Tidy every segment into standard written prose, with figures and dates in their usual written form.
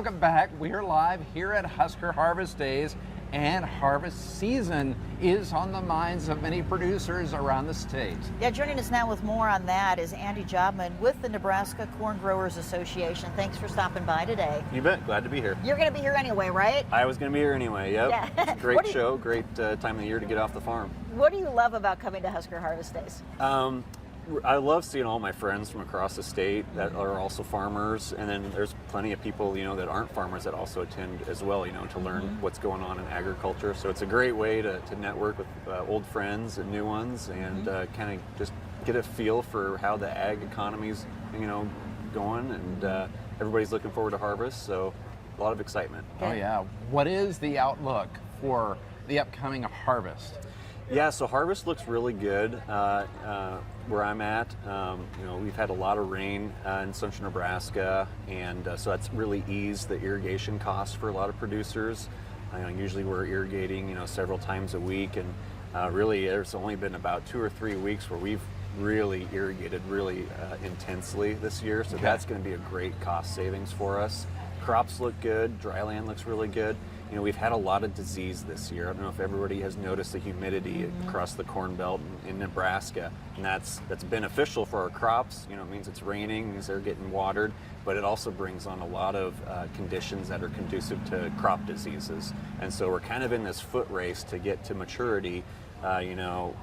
welcome back. We're live here at Husker Harvest Days, and harvest season is on the minds of many producers around the state. Yeah, joining us now with more on that is Andy Jobman with the Nebraska Corn Growers Association. Thanks for stopping by today. You bet. Glad to be here. You're going to be here anyway, right? I was going to be here anyway, yep. Yeah. It's a great show, great time of the year to get off the farm. What do you love about coming to Husker Harvest Days? I love seeing all my friends from across the state that are also farmers, and then there's plenty of people, that aren't farmers that also attend as well, to learn what's going on in agriculture. So it's a great way to network with old friends and new ones, and kind of just get a feel for how the ag economy's, going, and everybody's looking forward to harvest, so a lot of excitement. Oh yeah. What is the outlook for the upcoming harvest? Yeah, so harvest looks really good where I'm at. We've had a lot of rain in central Nebraska, and so that's really eased the irrigation costs for a lot of producers. Usually we're irrigating, several times a week, and really there's only been about 2 or 3 weeks where we've really irrigated really intensely this year, so that's going to be a great cost savings for us. Crops look good, dry land looks really good. We've had a lot of disease this year. I don't know if everybody has noticed the humidity across the Corn Belt in Nebraska, and that's beneficial for our crops. It means it's raining, means they're getting watered, but it also brings on a lot of conditions that are conducive to crop diseases. And so we're kind of in this foot race to get to maturity. A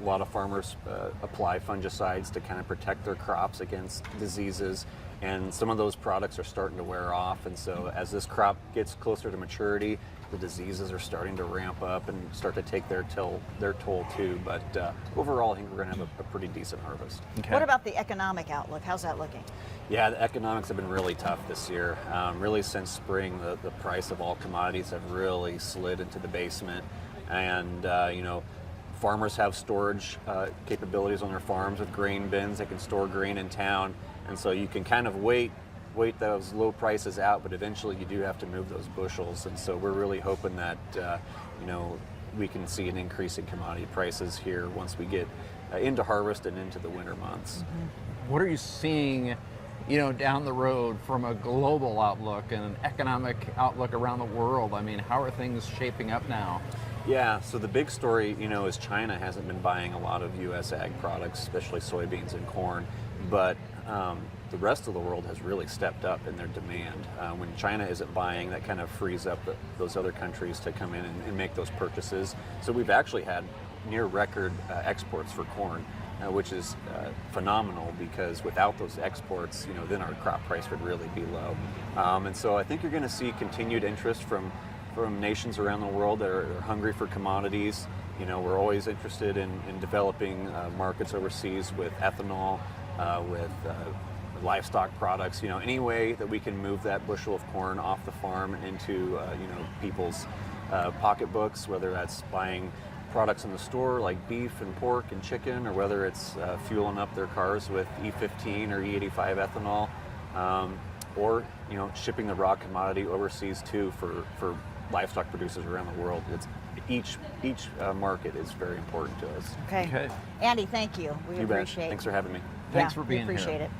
lot of farmers apply fungicides to kind of protect their crops against diseases, and some of those products are starting to wear off, and so as this crop gets closer to maturity, the diseases are starting to ramp up and start to take their toll too. But overall, I think we're going to have a pretty decent harvest. Okay. What about the economic outlook? How's that looking? Yeah, the economics have been really tough this year. Really since spring, the price of all commodities have really slid into the basement, and farmers have storage capabilities on their farms with grain bins. They can store grain in town, and so you can kind of wait those low prices out, but eventually you do have to move those bushels. And so we're really hoping that we can see an increase in commodity prices here once we get into harvest and into the winter months. What are you seeing, down the road from a global outlook and an economic outlook around the world? I mean, how are things shaping up now? Yeah, so the big story, is China hasn't been buying a lot of U.S. ag products, especially soybeans and corn, but the rest of the world has really stepped up in their demand. When China isn't buying, that kind of frees up those other countries to come in and make those purchases. So we've actually had near record exports for corn, which is phenomenal, because without those exports, then our crop price would really be low. And so I think you're going to see continued interest from nations around the world that are hungry for commodities. We're always interested in developing markets overseas with ethanol, with livestock products. Any way that we can move that bushel of corn off the farm into people's pocketbooks, whether that's buying products in the store like beef and pork and chicken, or whether it's fueling up their cars with E15 or E85 ethanol, or shipping the raw commodity overseas too for livestock producers around the world. Each market is very important to us. Okay. Andy, thank you. We You appreciate bet. Thanks for having me. Thanks for being we appreciate here. it.